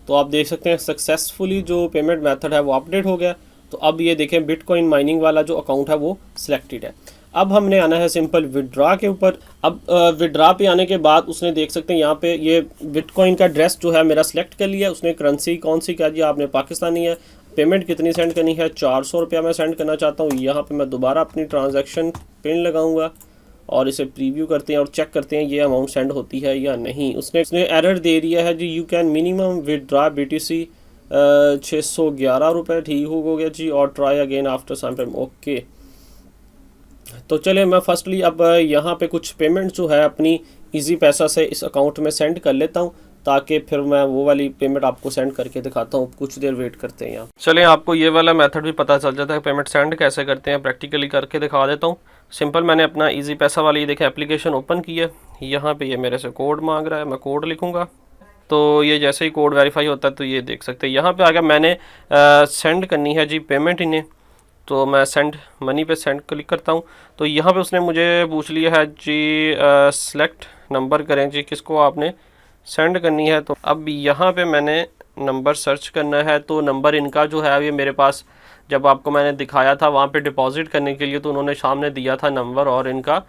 तो आप देख सकते हैं सक्सेसफुली जो पेमेंट मेथड है वो अपडेट हो गया। तो अब ये देखें बिटकॉइन माइनिंग वाला जो अकाउंट है वो सिलेक्टेड है। अब हमने आना है सिंपल विड्रॉ के ऊपर। अब विड्रॉ पे आने के बाद उसने देख सकते हैं यहाँ पे ये बिटकॉइन का एड्रेस जो है मेरा सिलेक्ट कर लिया। उसने करेंसी कौन सी कह दिया, आपने पाकिस्तानी है। पेमेंट कितनी सेंड करनी है, 400 रुपया मैं सेंड करना चाहता हूँ। यहाँ पे मैं दोबारा अपनी ट्रांजैक्शन पिन लगाऊंगा और इसे प्रीव्यू करते हैं और चेक करते हैं ये अमाउंट सेंड होती है या नहीं। उसने एरर दे दिया है जी, you can minimum withdraw BTC 611 रुपये, ठीक हो गया जी, और try again after some time. Okay, तो चलिए मैं फर्स्टली अब यहाँ पे कुछ पेमेंट जो है अपनी इजी पैसा से इस अकाउंट में सेंड कर लेता हूँ ताकि फिर मैं वो वाली पेमेंट आपको सेंड करके दिखाता हूँ। कुछ देर वेट करते हैं यहाँ। चलिए आपको ये वाला मेथड भी पता चल जाता है पेमेंट सेंड कैसे करते हैं, प्रैक्टिकली करके दिखा देता हूँ। सिंपल मैंने अपना इजी पैसा वाली ये देखें एप्लीकेशन ओपन की है। यहाँ पे ये मेरे से कोड मांग रहा है, मैं कोड लिखूँगा। तो ये जैसे ही कोड वेरीफाई होता है तो ये देख सकते हैं यहाँ पे आ गया। मैंने सेंड करनी है जी पेमेंट इन्हें, तो मैं सेंड मनी पे सेंड क्लिक करता हूँ। तो यहाँ पे उसने मुझे पूछ लिया है जी सेलेक्ट नंबर करें जी, किसको आपने सेंड करनी है। तो अब यहाँ पे मैंने नंबर सर्च करना है। तो नंबर इनका जो है ये मेरे पास जब आपको मैंने दिखाया था वहाँ पे डिपॉजिट करने के लिए, तो उन्होंने सामने दिया था नंबर और इनका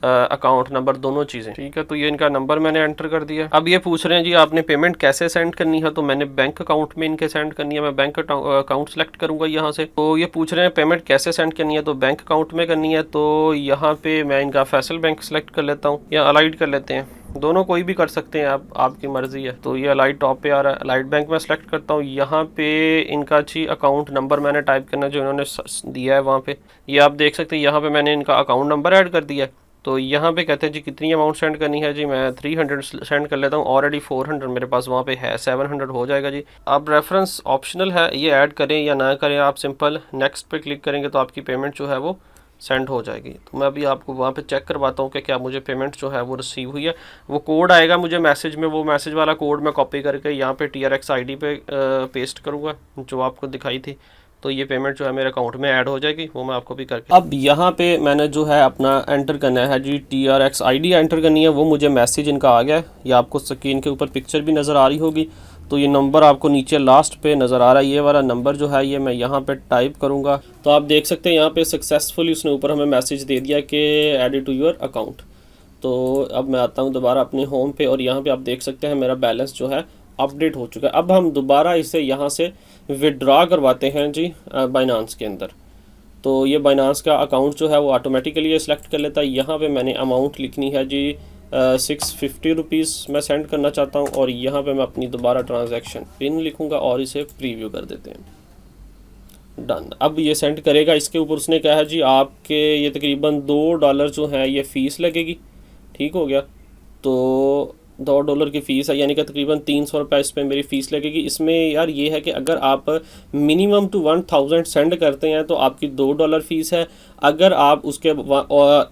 अकाउंट नंबर, दोनों चीज़ें, ठीक है। तो ये इनका नंबर मैंने एंटर कर दिया। अब ये पूछ रहे हैं जी आपने पेमेंट कैसे सेंड करनी है, तो मैंने बैंक अकाउंट में इनके सेंड करनी है। मैं बैंक अकाउंट सेलेक्ट करूंगा यहाँ से। तो ये पूछ रहे हैं पेमेंट कैसे सेंड करनी है, तो बैंक अकाउंट में करनी है। तो यहाँ पे मैं इनका फैसल बैंक सेलेक्ट कर लेता हूँ या अलाइड कर लेते हैं, दोनों कोई भी कर सकते हैं आप, आपकी मर्जी है। तो ये अलाइड टॉप पे आ रहा है, अलाइड बैंक में सेलेक्ट करता हूँ। यहाँ पे इनका जी अकाउंट नंबर मैंने टाइप करना जो इन्होंने दिया है वहाँ पे, ये आप देख सकते हैं। यहाँ पे मैंने इनका अकाउंट नंबर ऐड कर दिया है। तो यहाँ पे कहते हैं जी कितनी अमाउंट सेंड करनी है जी, मैं 300 सेंड कर लेता हूँ। ऑलरेडी 400 मेरे पास वहाँ पे है, 700 हो जाएगा जी। अब रेफरेंस ऑप्शनल है, ये ऐड करें या ना करें, आप सिंपल नेक्स्ट पे क्लिक करेंगे तो आपकी पेमेंट जो है वो सेंड हो जाएगी। तो मैं अभी आपको वहाँ पे चेक करवाता हूँ कि क्या मुझे पेमेंट जो है वो रिसीव हुई है। वो कोड आएगा मुझे मैसेज में, वो मैसेज वाला कोड मैं कॉपी करके यहाँ पे TRX ID पे पेस्ट करूँगा जो आपको दिखाई थी। तो ये पेमेंट जो है मेरे अकाउंट में ऐड हो जाएगी, वो मैं आपको भी करके। अब यहाँ पे मैंने जो है अपना एंटर करना है जी, TRX ID एंटर करनी है। वो मुझे मैसेज इनका आ गया है, ये आपको स्क्रीन के ऊपर पिक्चर भी नज़र आ रही होगी। तो ये नंबर आपको नीचे लास्ट पे नज़र आ रहा है, ये वाला नंबर जो है ये मैं यहाँ पे टाइप करूँगा। तो आप देख सकते हैं यहाँ पे सक्सेसफुली उसने ऊपर हमें मैसेज दे दिया कि एडिड टू योर अकाउंट। तो अब मैं आता हूँ दोबारा अपने होम पे और यहाँ पे आप देख सकते हैं मेरा बैलेंस जो है अपडेट हो चुका है। अब हम दोबारा इसे यहाँ से विड्रॉ करवाते हैं जी बाइनांस के अंदर। तो ये बाइनांस का अकाउंट जो है वो ऑटोमेटिकली ये सिलेक्ट कर लेता है। यहाँ पे मैंने अमाउंट लिखनी है जी 650 मैं सेंड करना चाहता हूँ, और यहाँ पे मैं अपनी दोबारा ट्रांजैक्शन पिन लिखूँगा और इसे प्रीव्यू कर देते हैं। डन। अब ये सेंड करेगा। इसके ऊपर उसने कहा है जी आपके ये तकरीबन $2 जो है ये फ़ीस लगेगी। ठीक हो गया। तो $2 की फ़ीस है, यानी कि तकरीबन 300 रुपये इस पर मेरी फ़ीस लगेगी। इसमें यार ये है कि अगर आप मिनिमम टू 1000 सेंड करते हैं तो आपकी $2 फ़ीस है। अगर आप उसके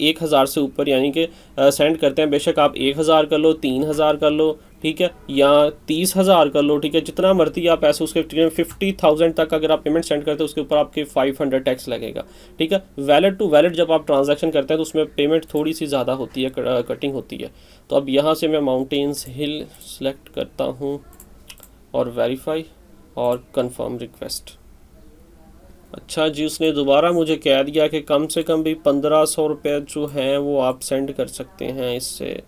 1000 से ऊपर यानी कि सेंड करते हैं, बेशक आप 1000 कर लो, 3000 कर लो, ठीक है, या 30,000 कर लो, ठीक है, जितना मर्जी आप ऐसे उसके 50,000 तक अगर आप पेमेंट सेंड करते हैं उसके ऊपर आपके 500 टैक्स लगेगा। ठीक है। वैलिड टू वैलिड जब आप ट्रांजैक्शन करते हैं तो उसमें पेमेंट थोड़ी सी ज़्यादा होती है, कटिंग होती है। तो अब यहाँ से मैं माउंटेन्स हिल सेलेक्ट करता हूँ और वेरीफाई और कंफर्म रिक्वेस्ट। अच्छा जी, उसने दोबारा मुझे कह दिया कि कम से कम भी 1500 रुपये जो हैं वो आप सेंड कर सकते हैं इससे।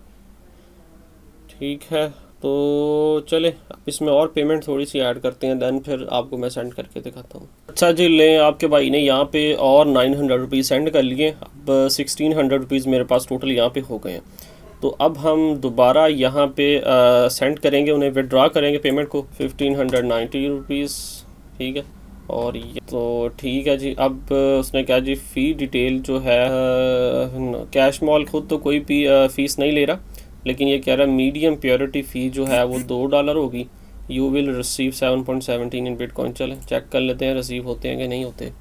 ठीक है, तो चले अब इसमें और पेमेंट थोड़ी सी ऐड करते हैं, देन फिर आपको मैं सेंड करके दिखाता हूँ। अच्छा जी, ले आपके भाई ने यहाँ पे और 900 रुपीज़ सेंड कर लिए। अब 1600 रुपीज़ मेरे पास टोटल यहाँ पे हो गए हैं। तो अब हम दोबारा यहाँ पे सेंड करेंगे, उन्हें विड्रॉ करेंगे पेमेंट को 1590 रुपीज़। ठीक है, और ये तो ठीक है जी। अब उसने कहा जी फ़ी डिटेल जो है कैश मॉल खुद तो कोई भी फ़ीस नहीं ले रहा, लेकिन ये कह रहा है मीडियम प्योरिटी फ़ी जो है वो $2 होगी। You will receive 7.17 in bitcoin. चलें चेक कर लेते हैं रिसीव होते हैं कि नहीं होते।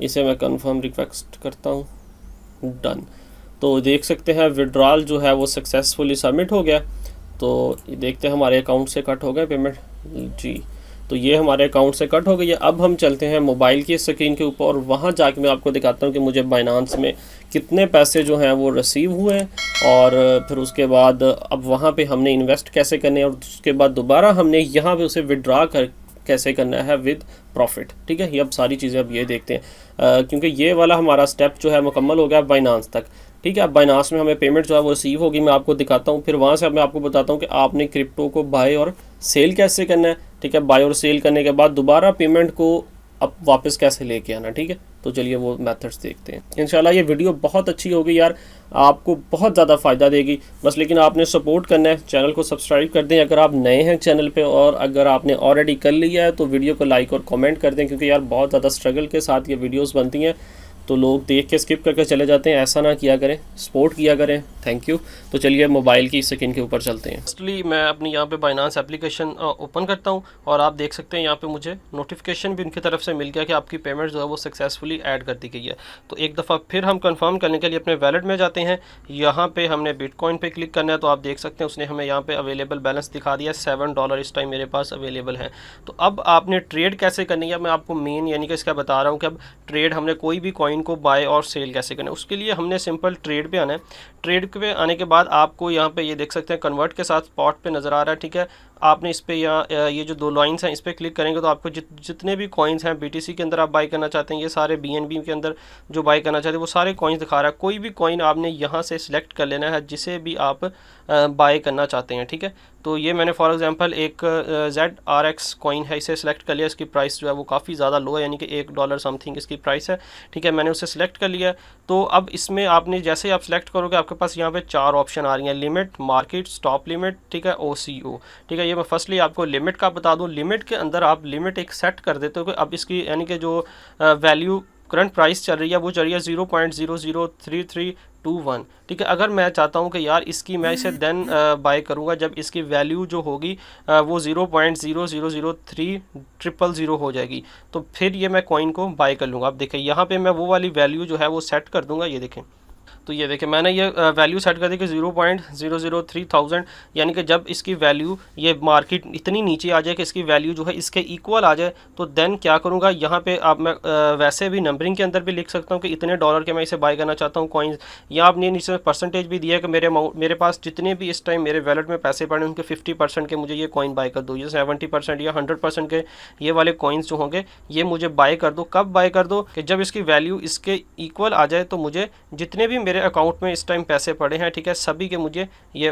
इसे मैं कंफर्म रिक्वेस्ट करता हूँ। डन। तो देख सकते हैं विड्रॉल जो है वो सक्सेसफुली सबमिट हो गया। तो देखते हैं हमारे अकाउंट से कट हो गए पेमेंट जी। तो ये हमारे अकाउंट से कट हो गई है। अब हम चलते हैं मोबाइल की स्क्रीन के ऊपर और वहाँ जाके मैं आपको दिखाता हूँ कि मुझे बाइनांस में कितने पैसे जो हैं वो रिसीव हुए हैं, और फिर उसके बाद अब वहाँ पे हमने इन्वेस्ट कैसे करने हैं, और उसके बाद दोबारा हमने यहाँ पे उसे विड्रॉ कर कैसे करना है विद प्रॉफिट। ठीक है, ये अब सारी चीज़ें अब ये देखते हैं क्योंकि ये वाला हमारा स्टेप जो है मुकम्मल हो गया बाइनांस तक। ठीक है, अब बाइनांस में हमें पेमेंट जो है वो रिसीव होगी, मैं आपको दिखाता हूँ। फिर वहाँ से मैं आपको बताता हूँ कि आपने क्रिप्टो को बाय और सेल कैसे करना है। ठीक है, बाय और सेल करने के बाद दोबारा पेमेंट को अब वापस कैसे लेके आना। ठीक है, तो चलिए वो मेथड्स देखते हैं। इंशाल्लाह ये वीडियो बहुत अच्छी होगी यार, आपको बहुत ज़्यादा फ़ायदा देगी बस, लेकिन आपने सपोर्ट करना है। चैनल को सब्सक्राइब कर दें अगर आप नए हैं चैनल पे, और अगर आपने ऑलरेडी कर लिया है तो वीडियो को लाइक और कमेंट कर दें, क्योंकि यार बहुत ज़्यादा स्ट्रगल के साथ ये वीडियोस बनती हैं तो लोग देख के स्किप करके चले जाते हैं। ऐसा ना किया करें, सपोर्ट किया करें। Thank you. तो चलिए मोबाइल की स्क्रीन के ऊपर चलते हैं। फर्स्टली मैं अपनी यहाँ पे बाइनांस एप्लीकेशन ओपन करता हूँ, और आप देख सकते हैं यहाँ पे मुझे नोटिफिकेशन भी उनकी तरफ से मिल गया कि आपकी पेमेंट जो है वो सक्सेसफुली ऐड कर दी गई है। तो एक दफ़ा फिर हम कंफर्म करने के लिए अपने वैलेट में जाते हैं। यहाँ पे हमने बिटकॉइन पे क्लिक करना है, तो आप देख सकते हैं उसने हमें यहाँ पे अवेलेबल बैलेंस दिखा दिया, $7 इस टाइम मेरे पास अवेलेबल है। तो अब आपने ट्रेड कैसे करनी है, मैं आपको मेन यानी कि इसका बता रहा हूँ कि अब ट्रेड हमने कोई भी कॉइन को बाय और सेल कैसे करना है। उसके लिए हमने सिंपल ट्रेड पे आना है। ट्रेड पे आने के बाद आपको यहाँ पे ये देख सकते हैं कन्वर्ट के साथ स्पॉट पे नज़र आ रहा है। ठीक है, आपने इस पे यहाँ ये जो दो लाइंस हैं इस पर क्लिक करेंगे तो आपको जितने भी कॉइन्स हैं BTC के अंदर आप बाई करना चाहते हैं, ये सारे BNB के अंदर जो बाई करना चाहते हैं वो सारे कॉइन्स दिखा रहा है। कोई भी कॉइन आपने यहाँ से सिलेक्ट कर लेना है जिसे भी आप बाई करना चाहते हैं। ठीक है, तो ये मैंने फॉर एग्जांपल एक ZRX कॉइन है, इसे सिलेक्ट कर लिया। इसकी प्राइस जो है वो काफ़ी ज़्यादा लो है, यानी कि $1 समथिंग इसकी प्राइस है। ठीक है, मैंने उसे सिलेक्ट कर लिया। तो अब इसमें आपने जैसे ही आप सिलेक्ट करोगे आपके पास यहाँ पे 4 ऑप्शन आ रही हैं, लिमिट, मार्केट, स्टॉप लिमिट, ठीक है, OCO। ठीक है, ये मैं फर्स्टली आपको लिमिट का बता दूँ। लिमिट के अंदर आप लिमिट एक सेट कर देते हो कि अब इसकी यानी कि जो वैल्यू करंट प्राइस चल रही है वो चल रही है 0.003321। ठीक है, अगर मैं चाहता हूँ कि यार इसकी मैं इसे देन बाय करूँगा जब इसकी वैल्यू जो होगी वो 0.0003000 हो जाएगी, तो फिर ये मैं कॉइन को बाय कर लूँगा। अब देखें यहाँ पे मैं वो वाली वैल्यू जो है वो सेट कर दूँगा। ये देखें, तो ये देखिए मैंने ये वैल्यू सेट कर दी कि 0.003,000, यानी कि जब इसकी वैल्यू ये मार्केट इतनी नीचे आ जाए कि इसकी वैल्यू जो है इसके इक्वल आ जाए, तो देन क्या करूँगा, यहाँ पे आप मैं वैसे भी नंबरिंग के अंदर भी लिख सकता हूँ कि इतने $, के मैं इसे बाय करना चाहता हूँ कॉइन्स। या आपने नीचे परसेंटेज भी दिया है कि मेरे पास जितने भी इस टाइम मेरे वैलेट में पैसे पड़े उनके 50% के मुझे ये कॉइन बाय कर दो, ये 70% या 100% के ये वाले कॉइन्स जो होंगे ये मुझे बाय कर दो। कब बाय कर दो, कि जब इसकी वैल्यू इसके इक्वल आ जाए, तो मुझे जितने भी मेरे अकाउंट में इस टाइम पैसे पड़े हैं, ठीक है, सभी के मुझे ये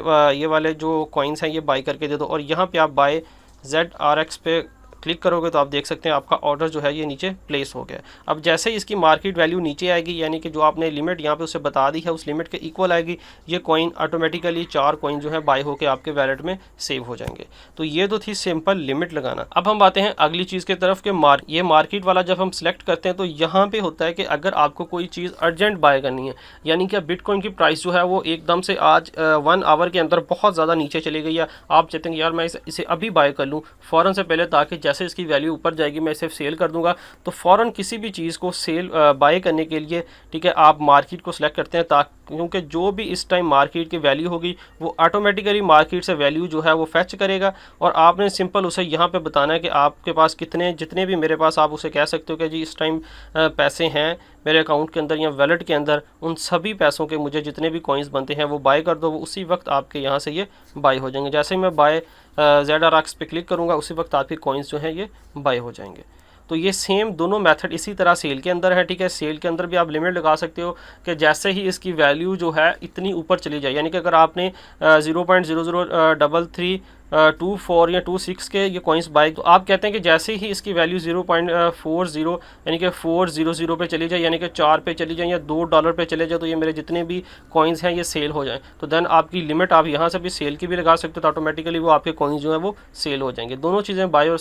वाले जो कॉइन्स हैं ये बाय करके दे दो। और यहाँ पे आप बाय ZRX पे क्लिक करोगे तो आप देख सकते हैं आपका ऑर्डर जो है ये नीचे प्लेस हो गया। अब जैसे ही इसकी मार्केट वैल्यू नीचे आएगी, यानी कि जो आपने लिमिट यहाँ पे उसे बता दी है उस लिमिट के इक्वल आएगी, ये कॉइन ऑटोमेटिकली 4 कॉइन जो है बाय होके आपके वैलेट में सेव हो जाएंगे। तो ये तो थी सिंपल लिमिट लगाना। अब हम आते हैं अगली चीज़ की तरफ कि ये मार्केट वाला जब हम सिलेक्ट करते हैं तो यहाँ पे होता है कि अगर आपको कोई चीज़ अर्जेंट बाय करनी है, यानी कि बिटकॉइन की प्राइस जो है वो एकदम से आज 1 आवर के अंदर बहुत ज़्यादा नीचे चली गई है, आप चाहते हैं कि यार मैं इसे अभी बाय कर लूँ फ़ौरन से पहले, ताकि जैसे इसकी वैल्यू ऊपर जाएगी मैं इसे सेल कर दूंगा। तो फ़ौरन किसी भी चीज़ को सेल बाय करने के लिए, ठीक है, आप मार्केट को सिलेक्ट करते हैं, ताकि क्योंकि जो भी इस टाइम मार्केट की वैल्यू होगी वो ऑटोमेटिकली मार्केट से वैल्यू जो है वो फैच करेगा, और आपने सिंपल उसे यहाँ पे बताना है कि आपके पास जितने भी मेरे पास, आप उसे कह सकते हो कि जी इस टाइम पैसे हैं मेरे अकाउंट के अंदर या वैलेट के अंदर, उन सभी पैसों के मुझे जितने भी कॉइन्स बनते हैं वो बाय कर दो। वो उसी वक्त आपके यहाँ से ये बाय हो जाएंगे। जैसे ही मैं बाय ZRX पे क्लिक करूँगा उसी वक्त आपके कॉइन्स जो हैं ये बाय हो जाएंगे। तो ये सेम दोनों मेथड इसी तरह सेल के अंदर है, ठीक है। सेल के अंदर भी आप लिमिट लगा सकते हो कि जैसे ही इसकी वैल्यू जो है इतनी ऊपर चली जाए, यानी कि अगर आपने 0.003324 या 26 के ये कॉइन्स बाय, तो आप कहते हैं कि जैसे ही इसकी वैल्यू 0.40 यानी कि 400 पे चली जाए, यानी कि 4 पे चली जाए या $2 पे चले जाए, तो ये मेरे जितने भी कॉइन्स हैं ये सेल हो जाएं। तो देन आपकी लिमिट आप यहाँ से भी सेल की भी लगा सकते हो, तो ऑटोमेटिकली वो आपके कॉइन्स जो है वो सेल हो जाएंगे। दोनों चीज़ें बाय और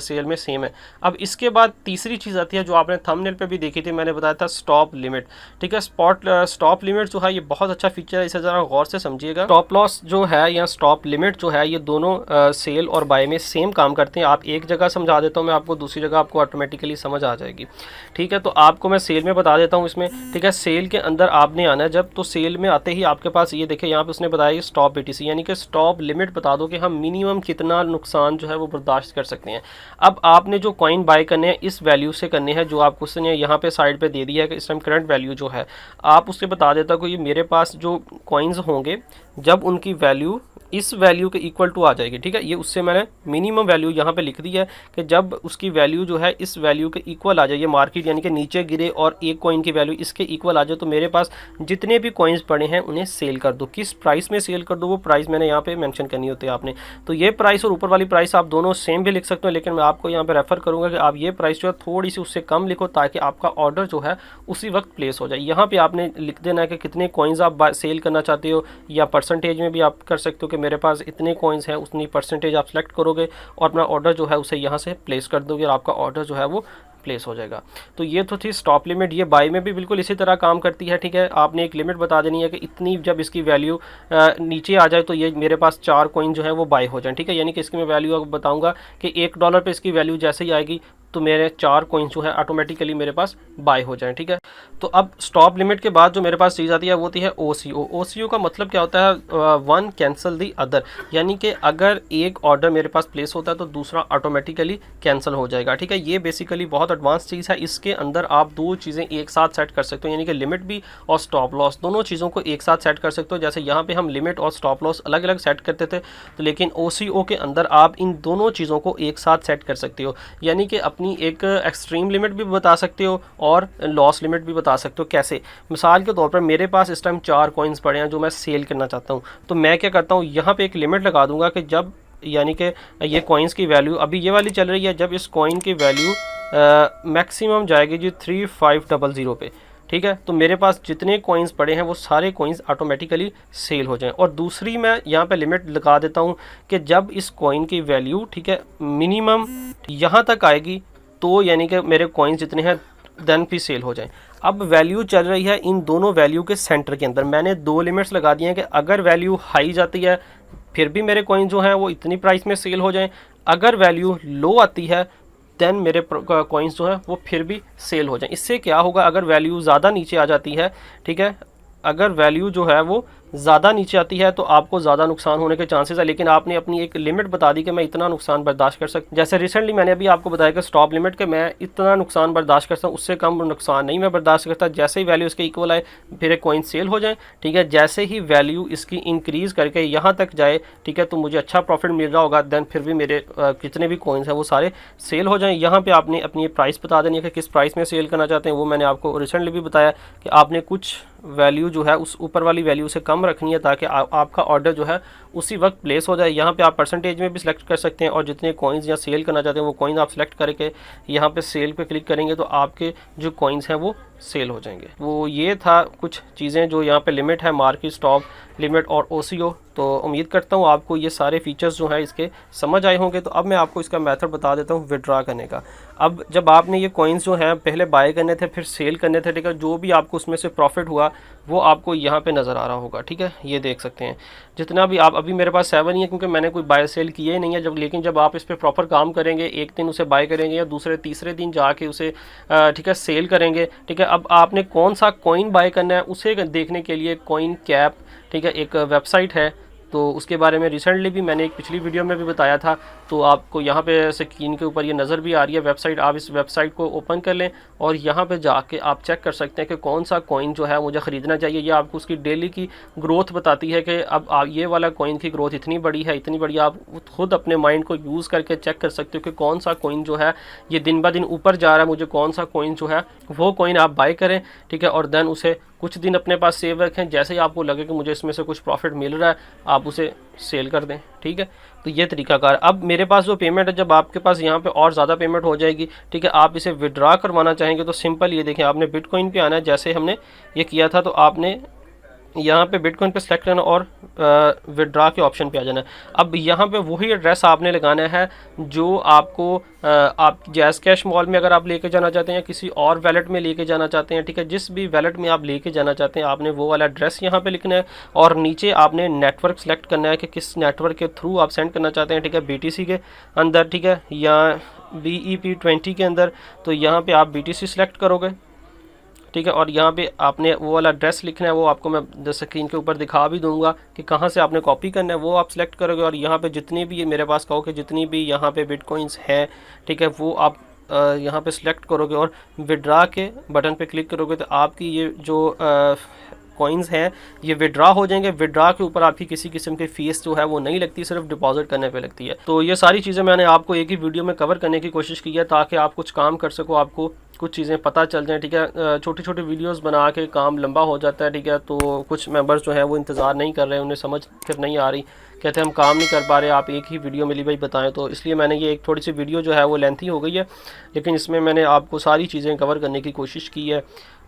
सेल में सेम है। अब इसके बाद तीसरी चीज़ आती है जो आपने थंबनेल पे भी देखी थी, मैंने बताया था स्टॉप लिमिट, ठीक है। स्टॉप लिमिट जो है ये बहुत अच्छा फीचर है, इसे ज़रा गौर से समझिएगा। स्टॉप लॉस जो है या स्टॉप लिमिट जो है ये दोनों सेल और बाय में सेम काम करते हैं। आप एक जगह समझा देता हूँ मैं आपको, दूसरी जगह आपको ऑटोमेटिकली समझ आ जाएगी, ठीक है। तो आपको मैं सेल में बता देता हूँ इसमें, ठीक है। सेल के अंदर आपने आना है जब, तो सेल में आते ही आपके पास ये देखिए यहाँ पे उसने बताया स्टॉप BTC, यानी कि स्टॉप लिमिट बता दो कि हम मिनिमम कितना नुकसान जो है वो बर्दाश्त कर सकते हैं। अब आपने जो कॉइन बाय करने हैं इस वैल्यू से करने हैं जो आपको उसने यहाँ पे साइड पे दे दिया है कि इस टाइम करंट वैल्यू जो है, आप उससे बता देता को ये मेरे पास जो कॉइन्स होंगे जब उनकी वैल्यू इस वैल्यू के इक्वल टू आ जाएगी, ठीक है। ये उससे मैंने मिनिमम वैल्यू यहाँ पे लिख दी है कि जब उसकी वैल्यू जो है इस वैल्यू के इक्वल आ जाए, ये मार्केट यानी कि नीचे गिरे और एक कॉइन की वैल्यू इसके इक्वल आ जाए, तो मेरे पास जितने भी कॉइन्स पड़े हैं उन्हें सेल कर दो। किस प्राइस में सेल कर दो वो प्राइस मैंने यहाँ पे मेंशन करनी होती है आपने। तो ये प्राइस और ऊपर वाली प्राइस आप दोनों सेम भी लिख सकते हो, लेकिन मैं आपको यहाँ पे रेफर करूँगा कि आप ये प्राइस जो है थोड़ी सी उससे कम लिखो, ताकि आपका ऑर्डर जो है उसी वक्त प्लेस हो जाए। यहाँ पे आपने लिख देना है कि कितने कॉइन्स आप सेल करना चाहते हो, या परसेंटेज में भी आप कर सकते हो कि मेरे पास इतने कॉइन्स हैं, उतनी परसेंटेज आप सेलेक्ट करोगे और अपना ऑर्डर जो है उसे यहाँ से प्लेस कर दोगे और आपका ऑर्डर जो है वो प्लेस हो जाएगा। तो ये तो थी स्टॉप लिमिट। ये बाय में भी बिल्कुल इसी तरह काम करती है, ठीक है। आपने एक लिमिट बता देनी है कि इतनी जब इसकी वैल्यू नीचे आ जाए तो ये मेरे पास 4 कॉइन जो है वो बाय हो जाए, ठीक है। यानी कि इसकी मैं वैल्यू आपको बताऊंगा कि $1 पे इसकी वैल्यू जैसे ही आएगी तो मेरे 4 कॉइन्स जो है ऑटोमेटिकली मेरे पास बाय हो जाएं, ठीक है। तो अब स्टॉप लिमिट के बाद जो मेरे पास चीज़ आती है वो होती है OCO। OCO का मतलब क्या होता है? वन कैंसिल दी अदर, यानी कि अगर एक ऑर्डर मेरे पास प्लेस होता है तो दूसरा ऑटोमेटिकली कैंसिल हो जाएगा, ठीक है। ये बेसिकली बहुत एडवांस चीज़ है। इसके अंदर आप दो चीज़ें एक साथ सेट कर सकते हो, यानी कि लिमिट भी और स्टॉप लॉस, दोनों चीज़ों को एक साथ सेट कर सकते हो। जैसे यहाँ पे हम लिमिट और स्टॉप लॉस अलग अलग सेट करते थे, तो लेकिन OCO के अंदर आप इन दोनों चीज़ों को एक साथ सेट कर सकते हो, यानी कि अपनी एक एक्सट्रीम लिमिट भी बता सकते हो और लॉस लिमिट भी बता सकते हो। कैसे? मिसाल के तौर पर मेरे पास इस टाइम 4 कॉइन्स पड़े हैं जो मैं सेल करना चाहता हूँ, तो मैं क्या करता हूँ, यहाँ पे एक लिमिट लगा दूंगा कि जब, यानी कि ये कॉइन्स की वैल्यू अभी ये वाली चल रही है, जब इस कॉइन की वैल्यू मैक्सिमम जाएगी जी 3500 पे, ठीक है, तो मेरे पास जितने कॉइन्स पड़े हैं वो सारे कॉइन्स ऑटोमेटिकली सेल हो जाएं। और दूसरी मैं यहाँ पे लिमिट लगा देता हूँ कि जब इस कॉइन की वैल्यू, ठीक है, मिनिमम यहाँ तक आएगी तो यानी कि मेरे कॉइन्स जितने हैं देन भी सेल हो जाएं। अब वैल्यू चल रही है इन दोनों वैल्यू के सेंटर के अंदर। मैंने 2 लिमिट्स लगा दी हैं कि अगर वैल्यू हाई जाती है फिर भी मेरे कॉइन जो हैं वो इतनी प्राइस में सेल हो जाएं, अगर वैल्यू लो आती है देन मेरे कॉइन्स जो है वो फिर भी सेल हो जाएं। इससे क्या होगा, अगर वैल्यू ज़्यादा नीचे आ जाती है, ठीक है, अगर वैल्यू जो है वो ज़्यादा नीचे आती है तो आपको ज़्यादा नुकसान होने के चांसेस है, लेकिन आपने अपनी एक लिमिट बता दी कि मैं इतना नुकसान बर्दाश्त कर सकता हूँ। जैसे रिसेंटली मैंने अभी आपको बताया कि स्टॉप लिमिट के मैं इतना नुकसान बर्दाश्त करता हूँ, उससे कम नुकसान नहीं मैं बर्दाश्त करता। जैसे ही वैल्यू इसके इक्वल आए फिर एक कॉइन सेल हो जाए, ठीक है। जैसे ही वैल्यू इसकी इंक्रीज़ करके यहाँ तक जाए, ठीक है, तो मुझे अच्छा प्रॉफिट मिल रहा होगा, देन फिर भी मेरे जितने भी कॉइन्स हैं वो सारे सेल हो जाएँ। यहाँ पर आपने अपनी प्राइस बता देनी है कि किस प्राइस में सेल करना चाहते हैं। वो मैंने आपको रिसेंटली भी बताया कि आपने कुछ वैल्यू जो है उस ऊपर वाली वैल्यू से कम रखनी है ताकि आपका ऑर्डर जो है उसी वक्त प्लेस हो जाए। यहाँ पे आप परसेंटेज में भी सिलेक्ट कर सकते हैं और जितने कॉइन्स या सेल करना चाहते हैं वो कॉइन आप सिलेक्ट करके यहाँ पे सेल पे क्लिक करेंगे तो आपके जो कॉइन्स हैं वो सेल हो जाएंगे। वो ये था कुछ चीज़ें जो यहाँ पे लिमिट है, मार्केट स्टॉप लिमिट और OCO। तो उम्मीद करता हूँ आपको ये सारे फीचर्स जो हैं इसके समझ आए होंगे। तो अब मैं आपको इसका मेथड बता देता हूँ विड्रॉ करने का। अब जब आपने ये कॉइन्स जो हैं पहले बाय करने थे फिर सेल करने थे, ठीक है, जो भी आपको उसमें से प्रॉफिट हुआ वो आपको यहाँ पे नज़र आ रहा होगा, ठीक है, ये देख सकते हैं। जितना भी आप, अभी मेरे पास 7 ही है क्योंकि मैंने कोई बाय सेल किए ही नहीं है जब, लेकिन जब आप इस पर प्रॉपर काम करेंगे, एक दिन उसे बाय करेंगे या दूसरे तीसरे दिन जाके उसे ठीक है सेल करेंगे, ठीक है। अब आपने कौन सा कॉइन बाय करना है उसे देखने के लिए कॉइन कैप, ठीक है, एक वेबसाइट है, तो उसके बारे में रिसेंटली भी मैंने एक पिछली वीडियो में भी बताया था। तो आपको यहाँ पे स्क्रीन के ऊपर ये नज़र भी आ रही है वेबसाइट, आप इस वेबसाइट को ओपन कर लें और यहाँ पे जाके आप चेक कर सकते हैं कि कौन सा कॉइन जो है मुझे ख़रीदना चाहिए। ये आपको उसकी डेली की ग्रोथ बताती है कि अब ये वाला कॉइन की ग्रोथ इतनी बड़ी है, इतनी बड़ी। आप खुद अपने माइंड को यूज़ करके चेक कर सकते हो कि कौन सा कॉइन जो है ये दिन ब दिन ऊपर जा रहा है, मुझे कौन सा कॉइन जो है वो कॉइन आप बाय करें, ठीक है, और देन उसे कुछ दिन अपने पास सेव रखें। जैसे ही आपको लगे कि मुझे इसमें से कुछ प्रॉफिट मिल रहा है आप उसे सेल कर दें, ठीक है। तो ये तरीकाकार। अब मेरे पास जो पेमेंट है, जब आपके पास यहाँ पे और ज़्यादा पेमेंट हो जाएगी, ठीक है, आप इसे विड्रॉ करवाना चाहेंगे तो सिंपल ये देखें, आपने बिटकॉइन पे आना है जैसे हमने ये किया था। तो आपने यहाँ पे बिटकॉइन पे सेलेक्ट करना और विड्रॉ के ऑप्शन पे आ जाना है। अब यहाँ पे वही एड्रेस आपने लगाना है जो आपको आप जैज़ कैश मॉल में अगर आप लेके जाना चाहते हैं या किसी और वैलेट में लेके जाना चाहते हैं, ठीक है, जिस भी वैलेट में आप लेके जाना चाहते हैं आपने वो वाला एड्रेस यहाँ पे लिखना है और नीचे आपने नेटवर्क सेलेक्ट करना है कि किस नेटवर्क के थ्रू आप सेंड करना चाहते हैं, ठीक है, BTC के अंदर, ठीक है, या BEP20 के अंदर। तो यहाँ पर आप BTC सेलेक्ट करोगे, ठीक है, और यहाँ पे आपने वो वाला एड्रेस लिखना है, वो आपको मैं स्क्रीन के ऊपर दिखा भी दूंगा कि कहाँ से आपने कॉपी करना है, वो आप सिलेक्ट करोगे। और यहाँ पे जितनी भी मेरे पास कहो कि जितनी भी यहाँ पे बिटकॉइंस हैं, ठीक है, वो आप यहाँ पे सिलेक्ट करोगे और विड्रॉ के बटन पे क्लिक करोगे तो आपकी ये जो कॉइन्स हैं ये विड्रॉ हो जाएंगे। विड्रॉ के ऊपर आपकी किसी किस्म की फ़ीस जो है वो नहीं लगती, सिर्फ डिपॉजिट करने पे लगती है। तो ये सारी चीज़ें मैंने आपको एक ही वीडियो में कवर करने की कोशिश की है ताकि आप कुछ काम कर सको, आपको कुछ चीज़ें पता चल जाएँ, ठीक है। छोटी छोटी वीडियोस बना के काम लंबा हो जाता है, ठीक है। तो कुछ मेंबर्स जो हैं वो इंतज़ार नहीं कर रहे, उन्हें समझ फिर नहीं आ रही, कहते हैं हम काम नहीं कर पा रहे, आप एक ही वीडियो मिली भाई बताएं। तो इसलिए मैंने ये एक थोड़ी सी वीडियो जो है वो लेंथी हो गई है, लेकिन इसमें मैंने आपको सारी चीज़ें कवर करने की कोशिश की है।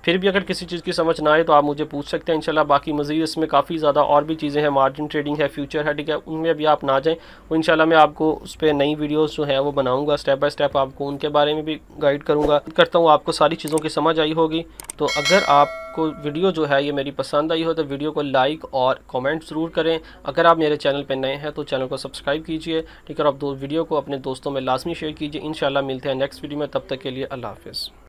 फिर भी अगर किसी चीज़ की समझ ना आए तो आप मुझे पूछ सकते हैं इंशाल्लाह। बाकी मज़ीद इसमें काफ़ी ज़्यादा और भी चीज़ें हैं, मार्जिन ट्रेडिंग है, फ्यूचर है, ठीक है, उनमें भी आप ना जाएं। वो इंशाल्लाह मैं आपको उस पर नई वीडियोस जो है वो बनाऊंगा, स्टेप बाय स्टेप आपको उनके बारे में भी गाइड करूँगा। करता हूँ आपको सारी चीज़ों की समझ आई होगी। तो अगर आपको वीडियो जो है ये मेरी पसंद आई हो तो वीडियो को लाइक और कमेंट ज़रूर करें। अगर आप मेरे चैनल पर नए हैं तो चैनल को सब्सक्राइब कीजिए, ठीक है, और आप वीडियो को अपने दोस्तों में लाजमी शेयर कीजिए। इंशाल्लाह मिलते हैं नेक्स्ट वीडियो में, तब तक के लिए अल्लाह हाफ़िज़।